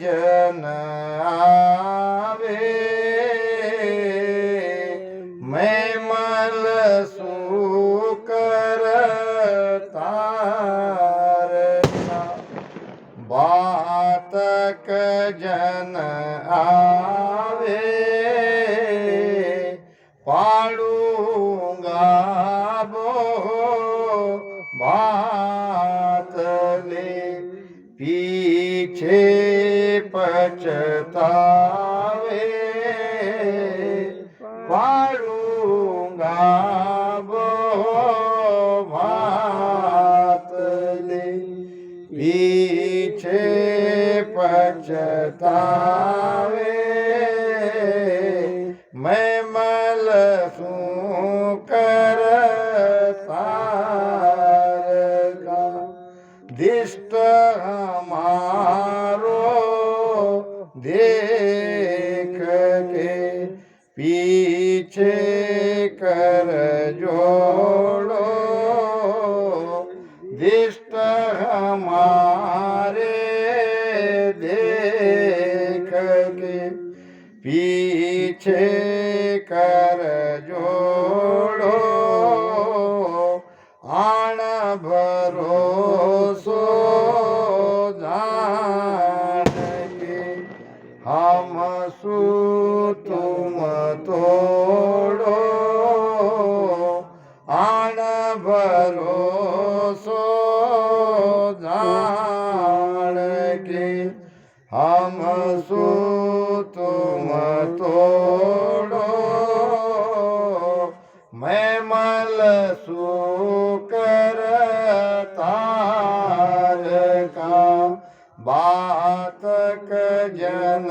जन आवे मैं मल सु करता बातक जन आवे पाड़ूंगा बो बात ले पीछे पछतावे पाड़ूंगा बो बात ले पीछे पछतावे मैं मल सु करता दिष्ट हमारो देख के पीछे कर जोड़ो दिष्ट हमारे देख के पीछे कर जोड़ो आण भरोसो जान के हम सु तुम तोड़ो आण भरोसो जान के हम सु तुम तोड़ो मैं मल सु करता बातक जन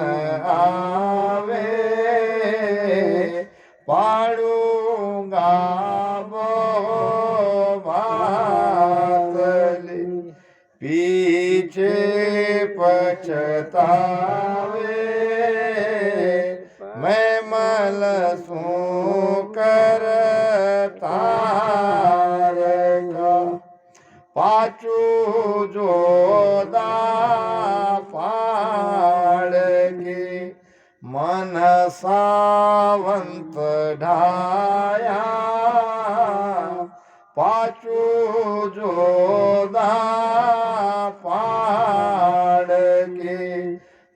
आवे पाड़ूंगा बो बात ले पीछे पछतावे मैं मल सु करता पाचू जोदा पाड़ के मन सावंत ढाया पाचू जोदा पाड़ के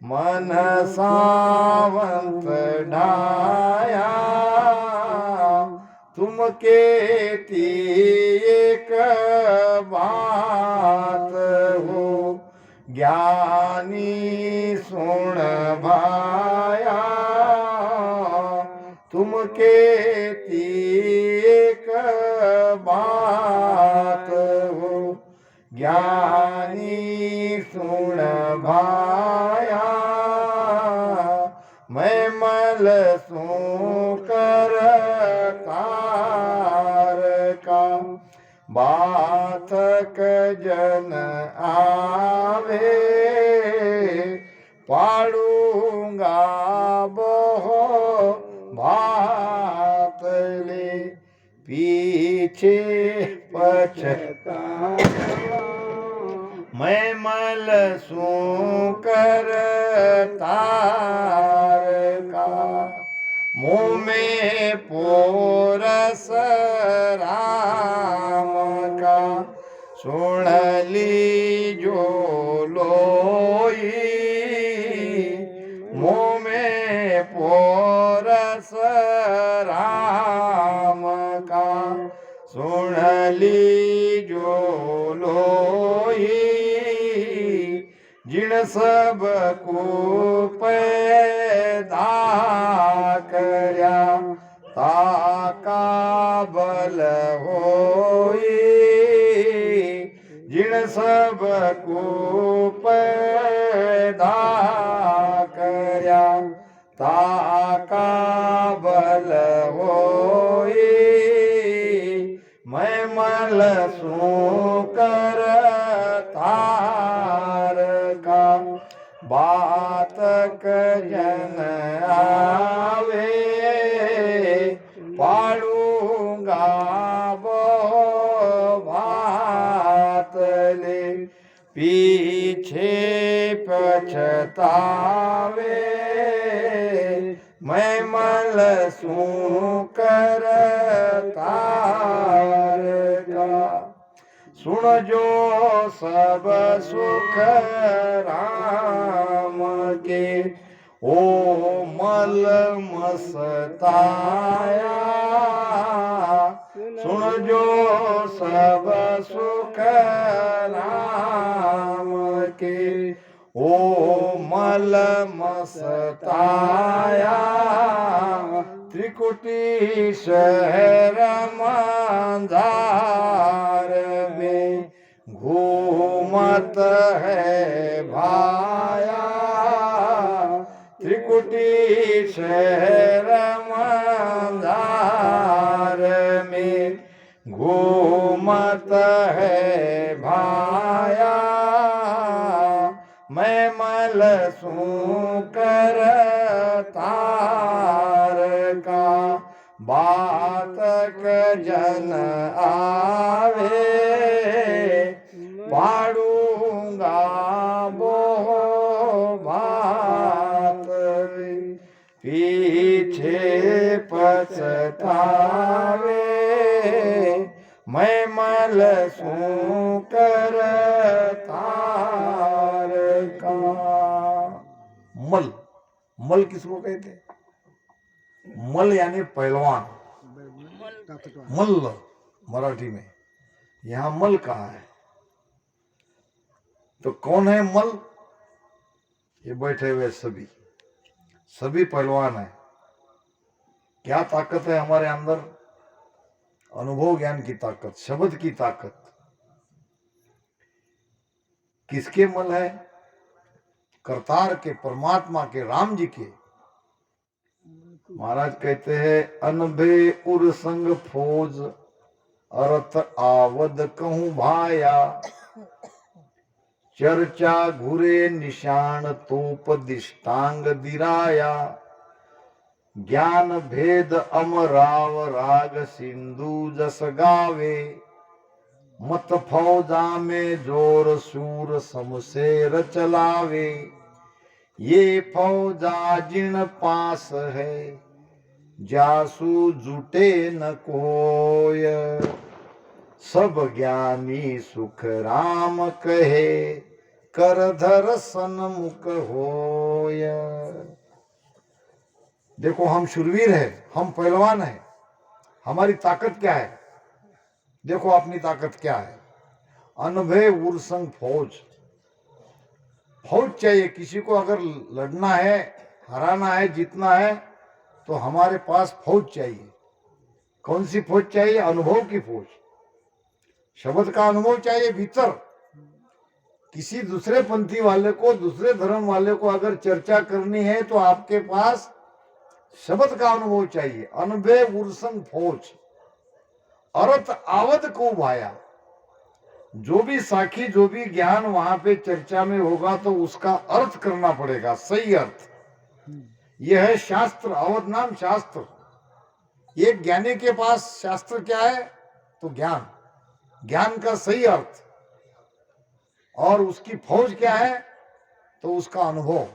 मन सावंत ढाया तुम केती एक बात हो ज्ञानी सुन भाया तुम केती एक बात हो ज्ञानी सुन भाया मैं मल सु करता बातक जन आवे पाड़ूंगा बो बात ले पीछे पछतावा मैं मल सु करता मुँह में पोरस राम का सुन लीजो लोई मुँह में पोरस राम का सुन लीजो लोई जिन सब को पैदा करया ताका बल होई जिन सब को पैदा करया ताका बल होई मैं मल सु करता बातक जन आवे पाड़ूंगा बो बात ले पीछे पछतावे પછતાવે મૈમલ શું કરતા સુણજો સબ સુખ રામ કે ઓ મલ મસ્તાયા સુણજો સબ સુખ રામ કે ઓ મલ મસ્તાયા त्रिकुटी शहर मंदार में घूमत है भाया त्रिकुटी शहर मंदार में घूमत है भाया मैं मल सू करता बात जन आवे पाड़ूंगा बो बात पीछे पछतावे मैं मल सू करतार का। मल मल किसको कहते हैं? मल यानी पहलवान, मल्ल मराठी में। यहां मल कहाँ है? तो कौन है मल? ये बैठे हुए सभी पहलवान है। क्या ताकत है हमारे अंदर? अनुभव ज्ञान की ताकत, शब्द की ताकत। किसके मल है? करतार के, परमात्मा के, राम जी के। महाराज कहते हैं अनभे उर संग फौज अरथ आवद कहूं भाया चर्चा घुरे निशान तोप दिष्टांग दिराया ज्ञान भेद अमराव राग सिंधु जस गावे मत फौजा में जोर सूर समशेर चलावे ये फौजा जिन पास है जासू जुटे न कोय सब ज्ञानी सुख राम कहे करधर सन्मुख होय। देखो हम शूरवीर है, हम पहलवान है। हमारी ताकत क्या है? देखो अपनी ताकत क्या है? अनभय उर्संग फौज। फौज चाहिए किसी को। अगर लड़ना है, हराना है, जीतना है तो हमारे पास फौज चाहिए। कौन सी फौज चाहिए? अनुभव की फौज। शब्द का अनुभव चाहिए भीतर। किसी दूसरे पंथी वाले को, दूसरे धर्म वाले को अगर चर्चा करनी है तो आपके पास शब्द का अनुभव चाहिए। अनभय उर्संग फौज अरथ आवद को भाया। जो भी साखी, जो भी ज्ञान वहां पे चर्चा में होगा तो उसका अर्थ करना पड़ेगा, सही अर्थ। यह है शास्त्र, अवध नाम शास्त्र। एक ज्ञानी के पास शास्त्र क्या है? तो ज्ञान, ज्ञान का सही अर्थ। और उसकी फौज क्या है? तो उसका अनुभव,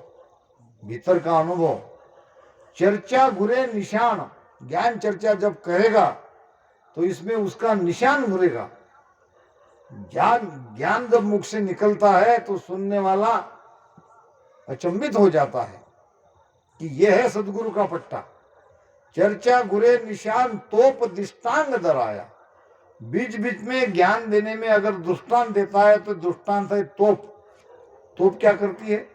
भीतर का अनुभव। चर्चा घुरे निशान। ज्ञान चर्चा जब करेगा तो इसमें उसका निशान घुरेगा। ज्ञान जब मुख से निकलता है तो सुनने वाला अचंभित हो जाता है कि यह है सदगुरु का पट्टा। चर्चा घुरे निशान तोप दृष्टांत दराया। बीच बीच में ज्ञान देने में अगर दृष्टांत देता है तो दृष्टांत है तोप। तोप क्या करती है?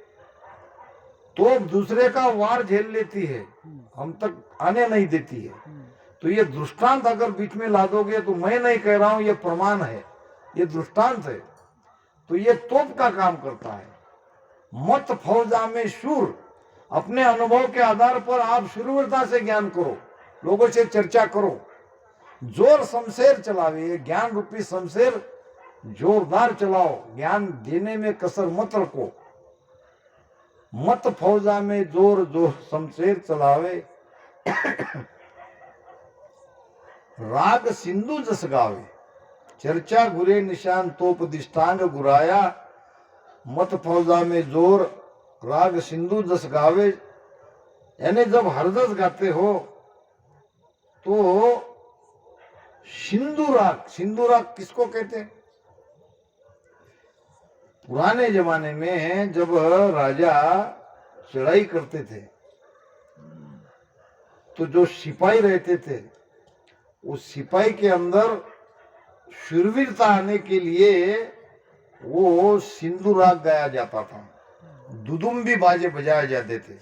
तोप दूसरे का वार झेल लेती है, हम तक आने नहीं देती है। तो ये दृष्टांत अगर बीच में ला दोगे तो मैं नहीं कह रहा हूं, ये प्रमाण है, ये दृष्टांत है। तो ये तोप का काम करता है। मत फौजा में शूर। अपने अनुभव के आधार पर आप शूरवीरता से ज्ञान करो, लोगों से चर्चा करो। जोर शमशेर चलावे। ये ज्ञान रूपी शमशेर जोरदार चलाओ, ज्ञान देने में कसर मत रखो। मत फौजा में जोर जोर शमशेर चलावे राग सिंधु जस गावे। चर्चा घुरे निशान तोप दिष्टांग गुराया। मत फौजा में जोर राग सिंधु जस गावे, यानी जब हरदस गाते हो तो सिंधु राग किसको कहते हैं? पुराने जमाने में जब राजा चढ़ाई करते थे तो जो सिपाही रहते थे उस सिपाही के अंदर शूरवीरता आने के लिए वो सिंधु राग गाया जाता था, दुदुम्बी बाजे बजाए जाते थे,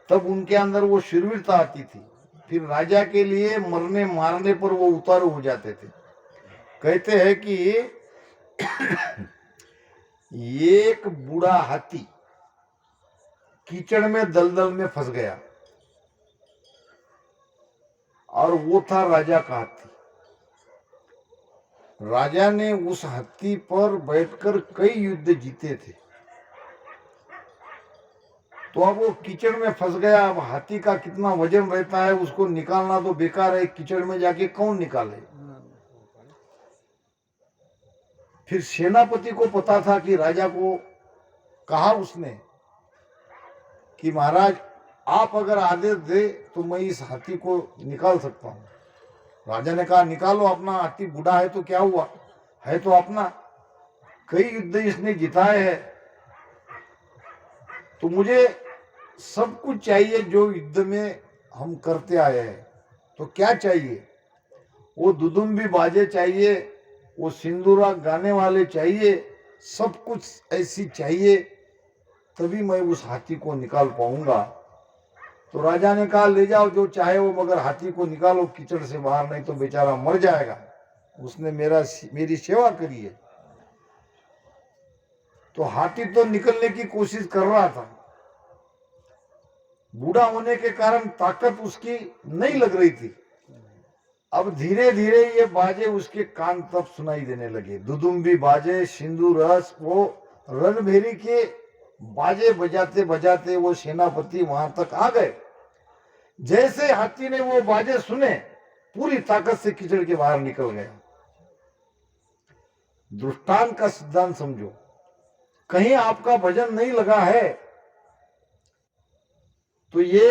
तब उनके अंदर वो शूरवीरता आती थी। फिर राजा के लिए मरने मारने पर वो उतारू हो जाते थे। कहते हैं कि एक बूढ़ा हाथी कीचड़ में दलदल में फंस गया और वो था राजा का हाथी। राजा ने उस हाथी पर बैठकर कई युद्ध जीते थे। तो अब वो कीचड़ में फंस गया। अब हाथी का कितना वजन रहता है, उसको निकालना तो बेकार है, कीचड़ में जाके कौन निकाले। फिर सेनापति को पता था कि राजा को कहा उसने कि महाराज आप अगर आदेश दे तो मैं इस हाथी को निकाल सकता हूं। राजा ने कहा निकालो, अपना हाथी बूढ़ा है तो क्या हुआ, है तो अपना, कई युद्ध इसने जिताए हैं, तो मुझे सब कुछ चाहिए जो युद्ध में हम करते आए हैं। तो क्या चाहिए? वो दुदुम्बी बाजे चाहिए, वो सिंदूरा गाने वाले चाहिए, सब कुछ ऐसी चाहिए, तभी मैं उस हाथी को निकाल पाऊंगा। तो राजा ने कहा ले जाओ जो चाहे वो, मगर हाथी को निकालो कीचड़ से बाहर, नहीं तो बेचारा मर जाएगा, उसने मेरी सेवा करी है। तो हाथी तो निकलने की कोशिश कर रहा था, बूढ़ा होने के कारण ताकत उसकी नहीं लग रही थी। अब धीरे धीरे ये बाजे उसके कान तक सुनाई देने लगे, दुदुम्बी बाजे, सिंधु रस, वो रणभेरी के बाजे बजाते बजाते वो सेनापति वहां तक आ गए। जैसे हाथी ने वो बाजे सुने, पूरी ताकत से कीचड़ के बाहर निकल गया। दृष्टांत का सिद्धांत समझो, कहीं आपका भजन नहीं लगा है तो ये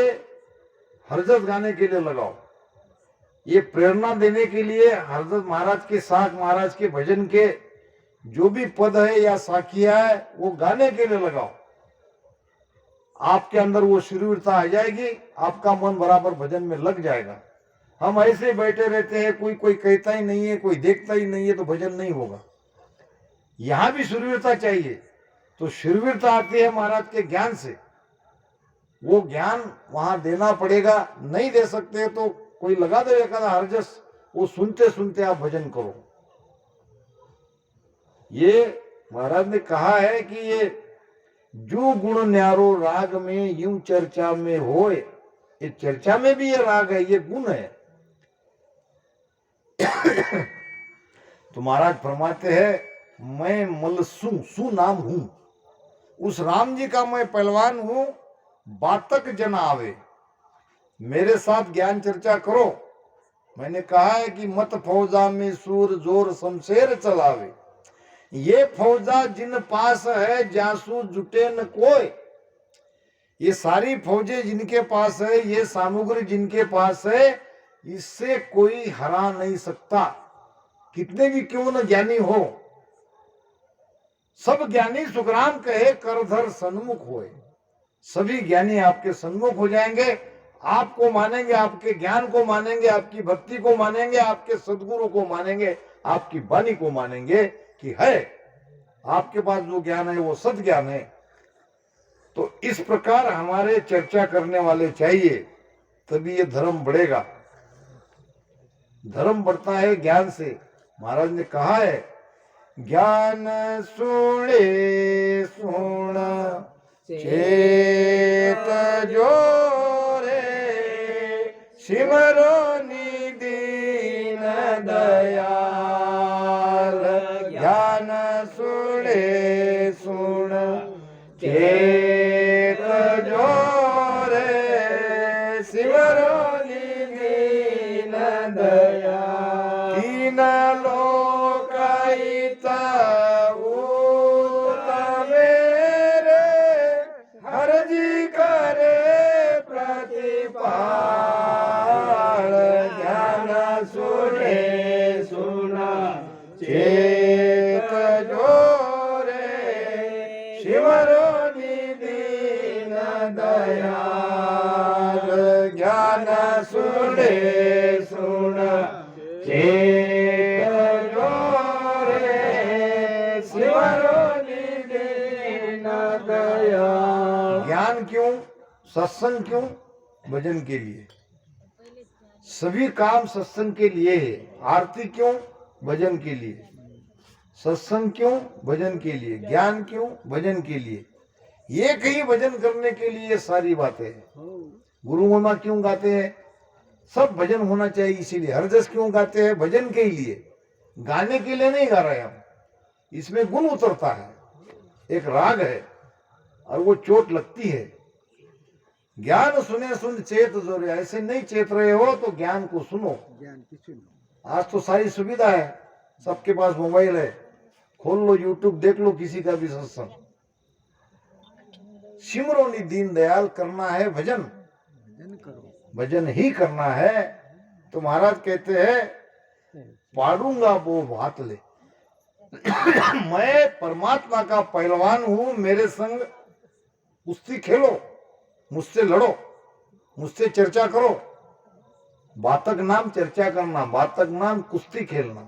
हरजत गाने के लिए लगाओ, ये प्रेरणा देने के लिए हरजत महाराज के, साख महाराज के भजन के जो भी पद है या साखिया है वो गाने के लिए लगाओ। आपके अंदर वो शूरवीरता आ जाएगी, आपका मन बराबर भजन में लग जाएगा। हम ऐसे बैठे रहते हैं, कोई कहता ही नहीं है, कोई देखता ही नहीं है, तो भजन नहीं होगा। यहां भी शूरवीरता चाहिए। तो शूरवीरता आती है महाराज के ज्ञान से, वो ज्ञान वहां देना पड़ेगा। नहीं दे सकते तो कोई लगा दो एक हरजस, वो सुनते सुनते आप भजन करो। ये महाराज ने कहा है कि ये जो गुण न्यारो राग में यूं चर्चा में होए, ये चर्चा में भी ये राग है, ये गुण है। तो महाराज फरमाते हैं मैं मलसू नाम हूं, उस राम जी का मैं पहलवान हूं, बातक जन आवे, मेरे साथ ज्ञान चर्चा करो। मैंने कहा है कि मत फौजा में सूर जोर शमशेर चलावे, ये फौजा जिन पास है जासू जुटे न कोई। ये सारी फौजें जिनके पास है, ये सामग्री जिनके पास है, इससे कोई हरा नहीं सकता, कितने भी क्यों न ज्ञानी हो। सब ज्ञानी सुखराम कहे करधर सन्मुख होए, सभी ज्ञानी आपके सन्मुख हो जाएंगे, आपको मानेंगे, आपके ज्ञान को मानेंगे, आपकी भक्ति को मानेंगे, आपके सद्गुरु को मानेंगे, आपकी वाणी को मानेंगे कि है आपके पास जो ज्ञान है वो सद ज्ञान है। तो इस प्रकार हमारे चर्चा करने वाले चाहिए, तभी ये धर्म बढ़ेगा। धर्म बढ़ता है ज्ञान से। महाराज ने कहा है ज्ञान सुने सुन चेत जोरे, सिमरो निदीन दयाल। ज्ञान सुने सुन चेत जोरे, सिमरो निदीन दयाल। तीन लोकायिता सत्संग क्यों? भजन के लिए। सभी काम सत्संग के लिए है। आरती क्यों? भजन के लिए। सत्संग क्यों? भजन के लिए। ज्ञान क्यों? भजन के लिए। ये कहीं भजन करने के लिए सारी बातें हैं। गुरु मामा क्यों गाते हैं? सब भजन होना चाहिए इसीलिए। हरजस क्यों गाते हैं? भजन के लिए, गाने के लिए नहीं गा रहे हम। इसमें गुण उतरता है, एक राग है और वो चोट लगती है। ज्ञान सुने सुन चेत जोरे, ऐसे नहीं चेत रहे हो तो ज्ञान को सुनो। आज तो सारी सुविधा है, सबके पास मोबाइल है, खोल लो यूट्यूब, देख लो किसी का भी सत्संग। सिमरो नि दीन दयाल, करना है भजन, भजन ही करना है। तो महाराज कहते हैं पाड़ूंगा वो भात ले मैं परमात्मा का पहलवान हूं, मेरे संग कुश्ती खेलो, मुझसे लड़ो, मुझसे चर्चा करो। बातक नाम चर्चा करना, बातक नाम कुश्ती खेलना।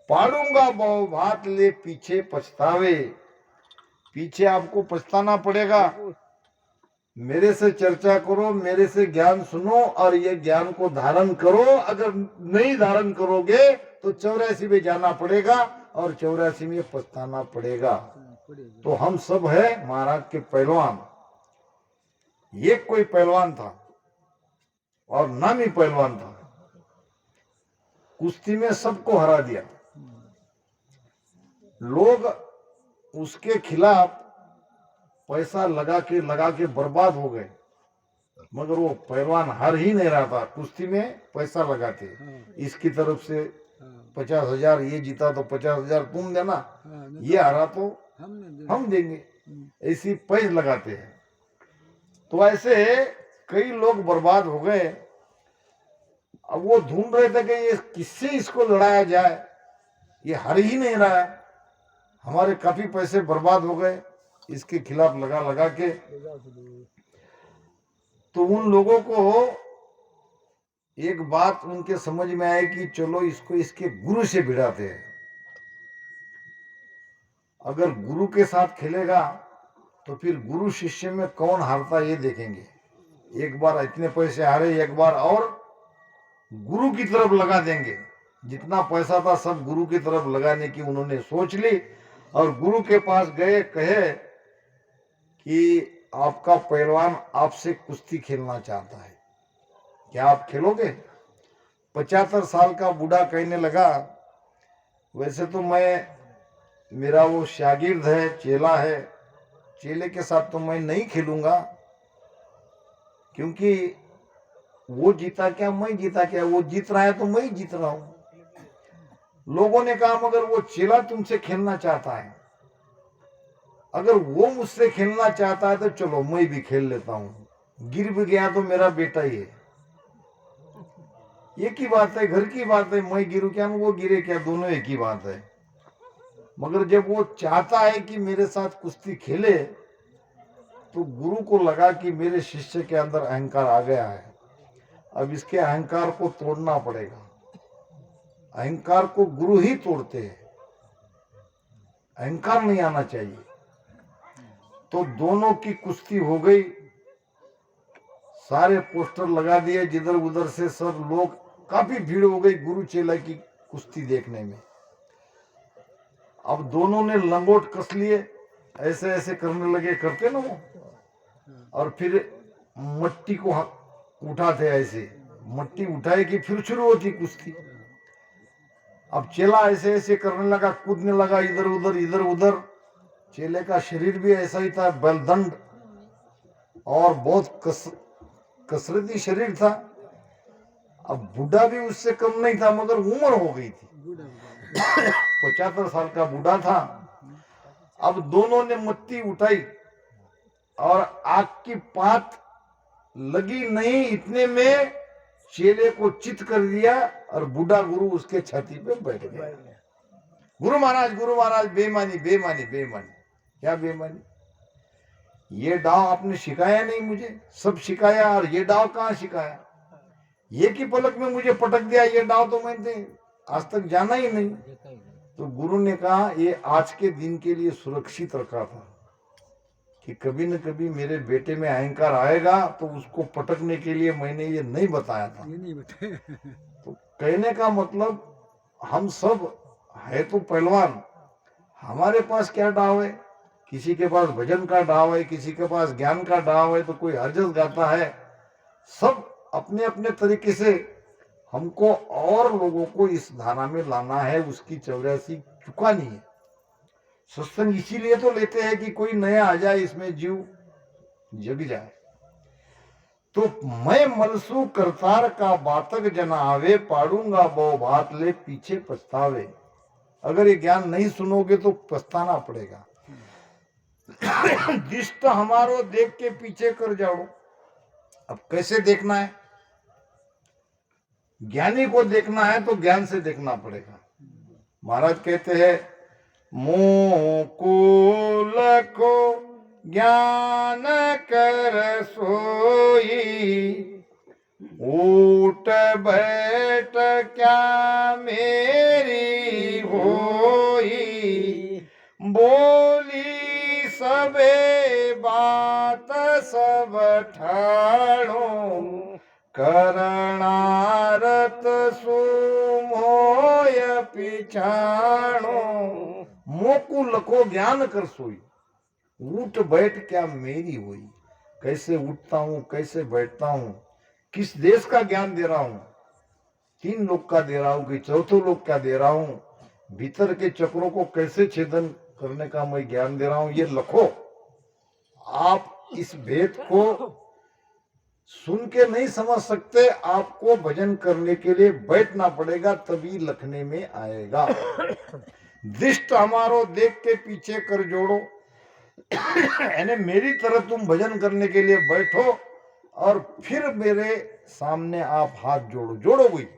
पाड़ूंगा बहु भात ले पीछे पछतावे, पीछे आपको पछताना पड़ेगा। मेरे से चर्चा करो, मेरे से ज्ञान सुनो और ये ज्ञान को धारण करो। अगर नहीं धारण करोगे तो 84 में जाना पड़ेगा और 84 में पछताना पड़ेगा। तो हम सब है महाराज के पहलवान। ये कोई पहलवान था और नामी पहलवान था, कुश्ती में सबको हरा दिया। लोग उसके खिलाफ पैसा लगा के बर्बाद हो गए, मगर वो पहलवान हार ही नहीं रहा था। कुश्ती में पैसा लगाते, इसकी तरफ से 50,000, ये जीता तो 50,000 तुम देना, ये हारा तो हम देंगे, ऐसी पैस लगाते हैं। तो ऐसे कई लोग बर्बाद हो गए। अब वो ढूंढ रहे थे कि ये किससे इसको लड़ाया जाए, ये हार ही नहीं रहा, हमारे काफी पैसे बर्बाद हो गए इसके खिलाफ लगा के। तो उन लोगों को एक बात उनके समझ में आई कि चलो इसको इसके गुरु से भिड़ाते हैं। अगर गुरु के साथ खेलेगा तो फिर गुरु शिष्य में कौन हारता ये देखेंगे। एक बार इतने पैसे हारे, एक बार और गुरु की तरफ लगा देंगे। जितना पैसा था सब गुरु की तरफ लगाने की उन्होंने सोच ली और गुरु के पास गए, कहे कि आपका पहलवान आपसे कुश्ती खेलना चाहता है, क्या आप खेलोगे? 75 साल का बूढ़ा कहने लगा, वैसे तो मेरा वो शागिर्द है, चेला है, चेले के साथ तो मैं नहीं खेलूंगा, क्योंकि वो जीता क्या मैं जीता क्या, वो जीत रहा है तो मैं ही जीत रहा हूं। लोगों ने कहा मगर वो चेला तुमसे खेलना चाहता है, अगर वो मुझसे खेलना चाहता है तो चलो मैं भी खेल लेता हूं। गिर भी गया तो मेरा बेटा ही है, एक ही बात है, घर की बात है। मैं गिरू क्या वो गिरे क्या, दोनों एक ही बात है। मगर जब वो चाहता है कि मेरे साथ कुश्ती खेले तो गुरु को लगा कि मेरे शिष्य के अंदर अहंकार आ गया है, अब इसके अहंकार को तोड़ना पड़ेगा। अहंकार को गुरु ही तोड़ते हैं, अहंकार नहीं आना चाहिए। तो दोनों की कुश्ती हो गई, सारे पोस्टर लगा दिए जिधर उधर से, सब लोग, काफी भीड़ हो गई गुरु चेला की कुश्ती देखने में। अब दोनों ने लंगोट कस लिए, ऐसे ऐसे करने लगे, करते ना वो, और फिर मट्टी को उठाते, ऐसे मट्टी उठाए कि फिर शुरू होती कुश्ती। अब चेला ऐसे ऐसे करने लगा, कूदने लगा इधर उधर इधर उधर। चेले का शरीर भी ऐसा ही था, बलदंड और बहुत कसरती शरीर था। अब बूढ़ा भी उससे कम नहीं था, मगर उम्र हो गई थी, 75 साल का बूढ़ा था। अब दोनों ने मट्टी उठाई और आग की पात लगी नहीं, इतने में चेले को चित कर दिया और बूढ़ा गुरु उसके छाती पे बैठ गया। गुरु महाराज बेईमानी बेईमानी बेईमानी। क्या बेईमानी? ये डाव आपने सिखाया नहीं मुझे, सब सिखाया, और ये डाव कहाँ सिखाया? ये की पलक में मुझे पटक दिया, ये डाव तो मैंने आज तक जाना ही नहीं। तो गुरु ने कहा ये आज के दिन के लिए सुरक्षित रखा था, कि कभी न कभी मेरे बेटे में अहंकार आएगा तो उसको पटकने के लिए मैंने ये नहीं बताया था। ये नहीं बताया। तो कहने का मतलब हम सब है तो पहलवान, हमारे पास क्या डाव है? किसी के पास भजन का डाव है, किसी के पास ज्ञान का डाव है, तो कोई हरजस गाता है। सब अपने अपने तरीके से हमको और लोगों को इस धारा में लाना है, उसकी 84 चुकानी है। सत्संग इसीलिए तो लेते हैं कि कोई नया आ जाए, इसमें जीव जग जाए। तो मैं मलसू करतार का बातक जना आवे, पाड़ूंगा बो भात ले पीछे पछतावे। अगर ये ज्ञान नहीं सुनोगे तो पछताना पड़ेगा। दिष्ट हमारो देख के पीछे कर जाओ। अब कैसे देखना है? ज्ञानी को देखना है तो ज्ञान से देखना पड़ेगा। महाराज कहते हैं, मुकुल को ज्ञान कर सोई, उठ बैठ क्या मेरी होई, बोली सबे बात सब ठाणो, करणारत सुमोय पिछाणो। मोकुल को ज्ञान कर सोई, उठ बैठ क्या मेरी हुई। कैसे उठता हूं, कैसे बैठता हूं, किस देश का ज्ञान दे रहा हूं, 3 लोक का दे रहा हूं कि चौथे लोक का दे रहा हूं, भीतर के चक्रों को कैसे छेदन करने का मैं ज्ञान दे रहा हूं, ये लखो। आप इस भेद को सुन के नहीं समझ सकते, आपको भजन करने के लिए बैठना पड़ेगा, तभी लखने में आएगा। दृष्ट हमारो देख के पीछे कर जोड़ो, यानी मेरी तरह तुम भजन करने के लिए बैठो और फिर मेरे सामने आप हाथ जोड़ो। जोड़ोगे,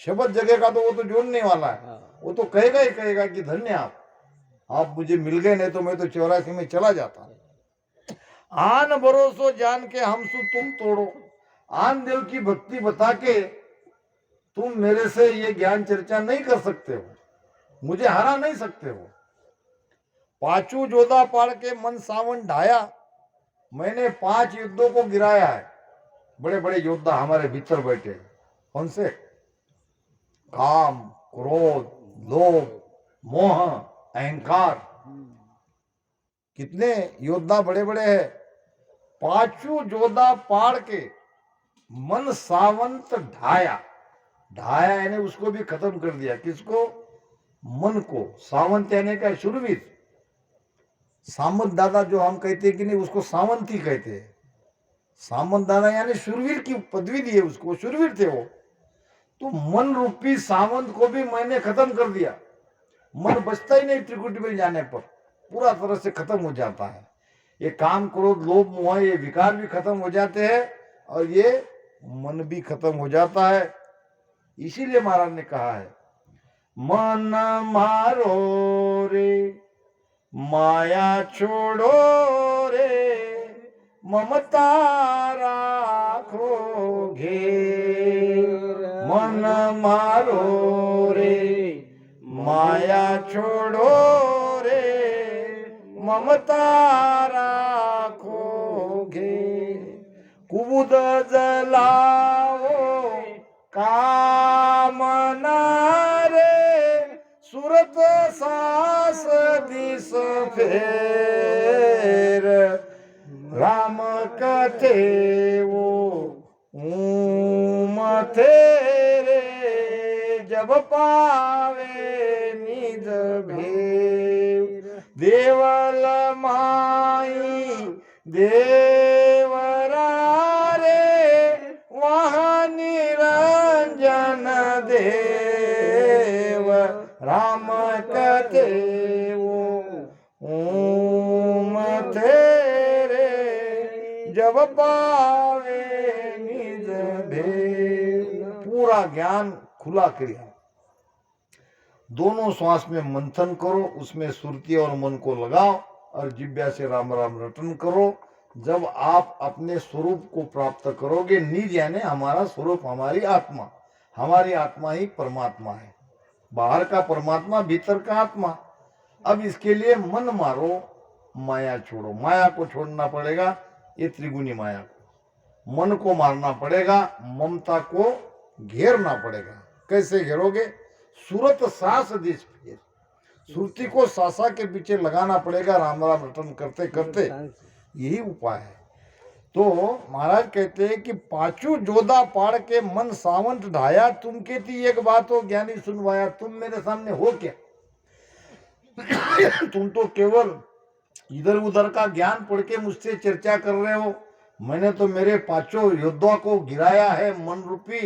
शब्द जगेगा तो वो तो जोड़ने वाला है, वो तो कहेगा ही कहेगा कि धन्य आप मुझे मिल गए, नहीं तो मैं तो 84 में चला जाता। आन भरोसो जान के हमसु तुम तोड़ो। आन दिल की भक्ति बता के तुम मेरे से ये ज्ञान चर्चा नहीं कर सकते हो, मुझे हरा नहीं सकते हो। पांचू जोधा पाड़ के मन सावन ढाया, मैंने 5 युद्धों को गिराया है। बड़े बड़े योद्धा हमारे भीतर बैठे। कौन से? काम, क्रोध, लोभ, मोह, अहंकार। कितने योद्धा बड़े बड़े हैं। पांचू जोधा पाड़ के मन सावंत ढाया। ढाया यानी उसको भी खत्म कर दिया। किसको? मन को। सावंत यानी क्या? शूरवीर। सामंत दादा जो हम कहते हैं कि नहीं, उसको सावंत ही कहते हैं। सामंत दादा यानी शूरवीर की पदवी दी है उसको, शूरवीर थे वो। तो मन रूपी सावंत को भी मैंने खत्म कर दिया। मन बचता ही नहीं, त्रिकुटी में जाने पर पूरा तरह से खत्म हो जाता है। ये काम, क्रोध, लोभ, मोह, ये विकार भी खत्म हो जाते हैं और ये मन भी खत्म हो जाता है। इसीलिए महाराज ने कहा है, मन मारो रे माया छोड़ो रे, ममता राखो घेर। मन मारो रे माया छोड़ो रे, ममता राखो घेर। कुबुद जलाओ कामना रे, सुरत सास दिस फेर। राम कथे वो मथे रे, जब पावे निज भेर। देवल माई देवरा रे, वहाँ निरंजन देव। राम कथे वो मथे रे, जब पावे निज भेद। पूरा ज्ञान खुला क्रिया। दोनों श्वास में मंथन करो, उसमें सुरती और मन को लगाओ और जिब्या से राम राम रटन करो। जब आप अपने स्वरूप को प्राप्त करोगे, निज यानी हमारा स्वरूप, हमारी आत्मा। हमारी आत्मा ही परमात्मा है। बाहर का परमात्मा, भीतर का आत्मा। अब इसके लिए मन मारो, माया छोड़ो। माया को छोड़ना पड़ेगा, ये त्रिगुणी माया को। मन को मारना पड़ेगा, ममता को घेरना पड़ेगा। कैसे घेरोगे? सूरत सास दिस फिर, सुरती को सासा के पीछे लगाना पड़ेगा, राम राम रटन करते करते। यही उपाय है। तो महाराज कहते हैं कि पाचू जोधा पाड़ के मन सावंत ढाया, तुम कहती एक बात हो ज्ञानी सुनवाया। तुम मेरे सामने हो क्या? तुम तो केवल इधर उधर का ज्ञान पढ़ के मुझसे चर्चा कर रहे हो। मैंने तो मेरे पांचों योद्धा को गिराया है, मन रूपी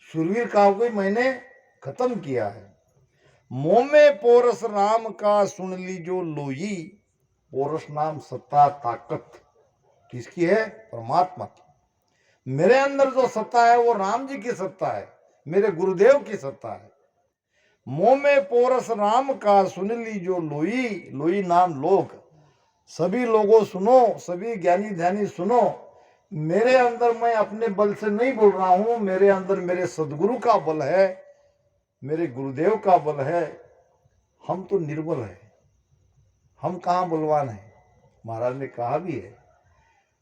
शूरवीर का भी मैंने खत्म किया है। मोमे पोरस राम का सुन लीजो लोई। पोरस नाम सत्ता ताकत किसकी है? परमात्मा की। मेरे अंदर जो सत्ता है वो राम जी की सत्ता है, मेरे गुरुदेव की सत्ता है। मोमे पोरस राम का सुन लीजो लोई। लोई नाम लोग, सभी लोगों सुनो, सभी ज्ञानी ध्यानी सुनो। मेरे अंदर मैं अपने बल से नहीं बोल रहा हूं, मेरे अंदर मेरे सदगुरु का बल है, मेरे गुरुदेव का बल है। हम तो निर्बल है, हम कहाँ बलवान है? महाराज ने कहा भी है,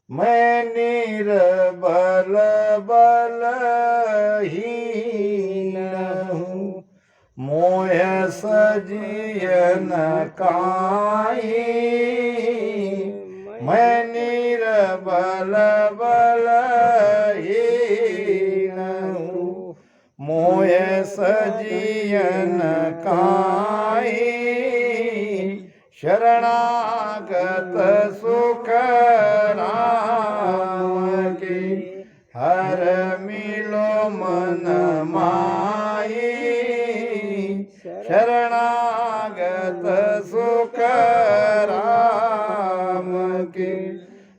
मैं निर्बल बलहीन हूँ, मोह सजियन काई। मैं निर्बल बलहीन हूँ, मोह सजियन काई। शरणागत सुख राम की, हर मिलो मन माई। शरणागत सुख राम की,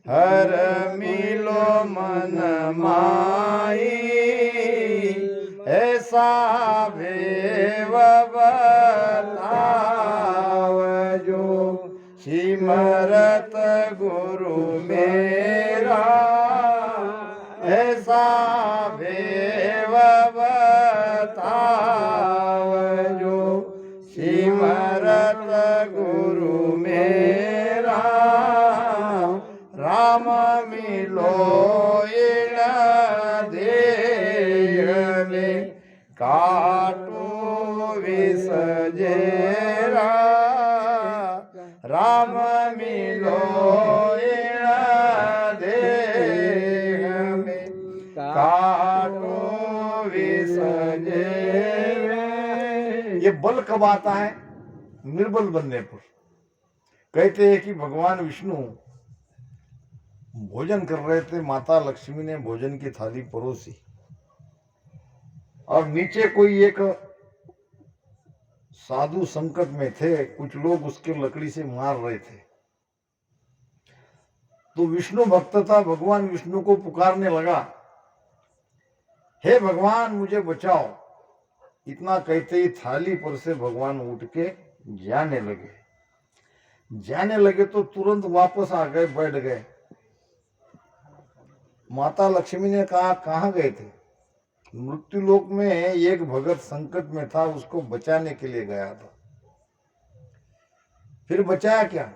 हर मिलो मन माई। ऐसा भेव बताव जो सिमरत गुरु मेरा। ऐसा भेव बताव जो सिमरत गुरु मेरा। राम मिलो इन देह में, काटो विष जेरा। राम मिलो इन देह में, काटो विष जेरा। ये बल कब आता है? निर्बल बनने पर। कहते हैं कि भगवान विष्णु भोजन कर रहे थे, माता लक्ष्मी ने भोजन की थाली परोसी और नीचे कोई एक साधु संकट में थे, कुछ लोग उसके लकड़ी से मार रहे थे। तो विष्णु भक्त था, भगवान विष्णु को पुकारने लगा, हे भगवान मुझे बचाओ। इतना कहते ही थाली पर से भगवान उठ के जाने लगे। जाने लगे तो तुरंत वापस आ गए, बैठ गए। माता लक्ष्मी ने कहा कहाँ गए थे? मृत्यु लोक में एक भगत संकट में था, उसको बचाने के लिए गया था। फिर बचाया क्या?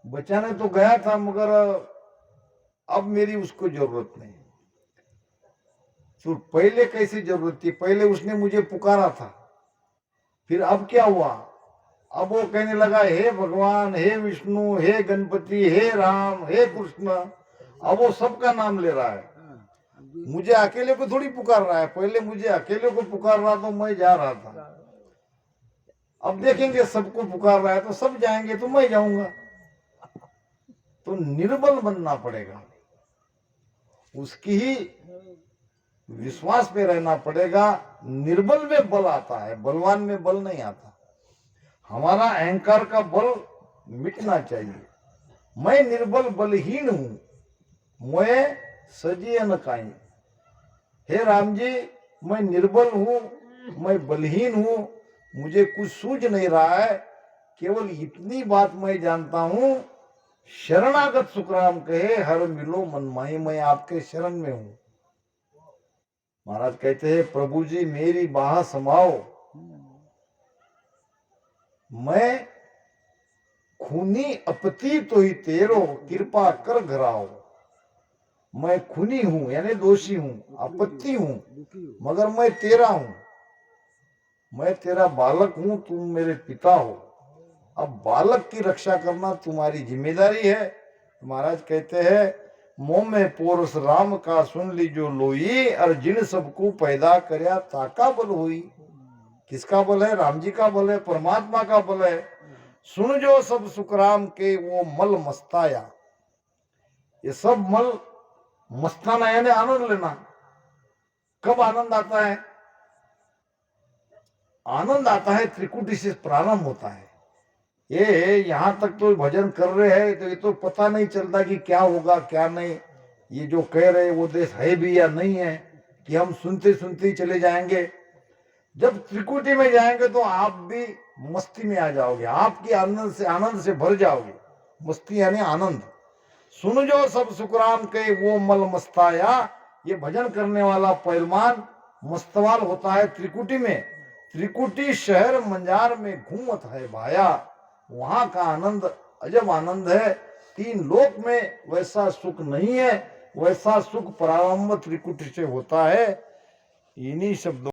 बचाने तो गया था, मगर अब मेरी उसको जरूरत नहीं। तो पहले कैसी जरूरत थी? पहले उसने मुझे पुकारा था, फिर अब क्या हुआ? अब वो कहने लगा, हे भगवान, हे विष्णु, हे गणपति, हे राम, हे कृष्ण। अब वो सबका नाम ले रहा है, मुझे अकेले को थोड़ी पुकार रहा है। पहले मुझे अकेले को पुकार रहा तो मैं जा रहा था, अब देखेंगे सबको पुकार रहा है तो सब जाएंगे तो मैं जाऊंगा। तो निर्बल बनना पड़ेगा, उसकी ही विश्वास पे रहना पड़ेगा। निर्बल में बल आता है, बलवान में बल नहीं आता। हमारा अहंकार का बल मिटना चाहिए। मैं निर्बल बलहीन हूं, मैं सजियन काई। हे राम जी, मैं निर्बल हूं, मैं बलहीन हूं, मुझे कुछ सूझ नहीं रहा है। केवल इतनी बात मैं जानता हूं, शरणागत सुखराम कहे हर मिलो मन माही। मैं आपके शरण में हूं। महाराज कहते हैं, प्रभु जी मेरी बाह समाओ, मैं खूनी अपती तो ही तेरो कृपा कर घराओ। मैं खूनी हूं यानी दोषी हूं, अपत्ति हूं, मगर मैं तेरा हूं, मैं तेरा बालक हूं, तुम मेरे पिता हो। अब बालक की रक्षा करना तुम्हारी जिम्मेदारी है। महाराज कहते हैं, मोह में पोरस राम का सुन लीजो लोई, और जिन सबको पैदा करया ताका बल हुई। किसका बल है? राम जी का बल है, परमात्मा का बल है। सुन जो सब सुखराम के वो मल मस्ताया। ये सब मल मस्ताना यानी आनंद लेना। कब आनंद आता है? आनंद आता है त्रिकुटी से प्रारंभ होता है। ये यहां तक तो भजन कर रहे हैं तो ये तो पता नहीं चलता कि क्या होगा क्या नहीं। ये जो कह रहे वो देश है भी या नहीं है, कि हम सुनते सुनते ही चले जाएंगे। जब त्रिकुटी में जाएंगे तो आप भी मस्ती में आ जाओगे, आपकी आनंद से भर जाओगे। मस्ती यानी आनंद। सुन जो सब सुखराम के वो मल मस्ताया। ये भजन करने वाला पहलवान मस्तवाल होता है त्रिकुटी में। त्रिकुटी शहर मंजार में घूमत है भाया। वहां का आनंद अजब आनंद है। तीन लोक में वैसा सुख नहीं है। वैसा सुख प्रारंभ त्रिकुटी से होता है। इन्हीं शब्दों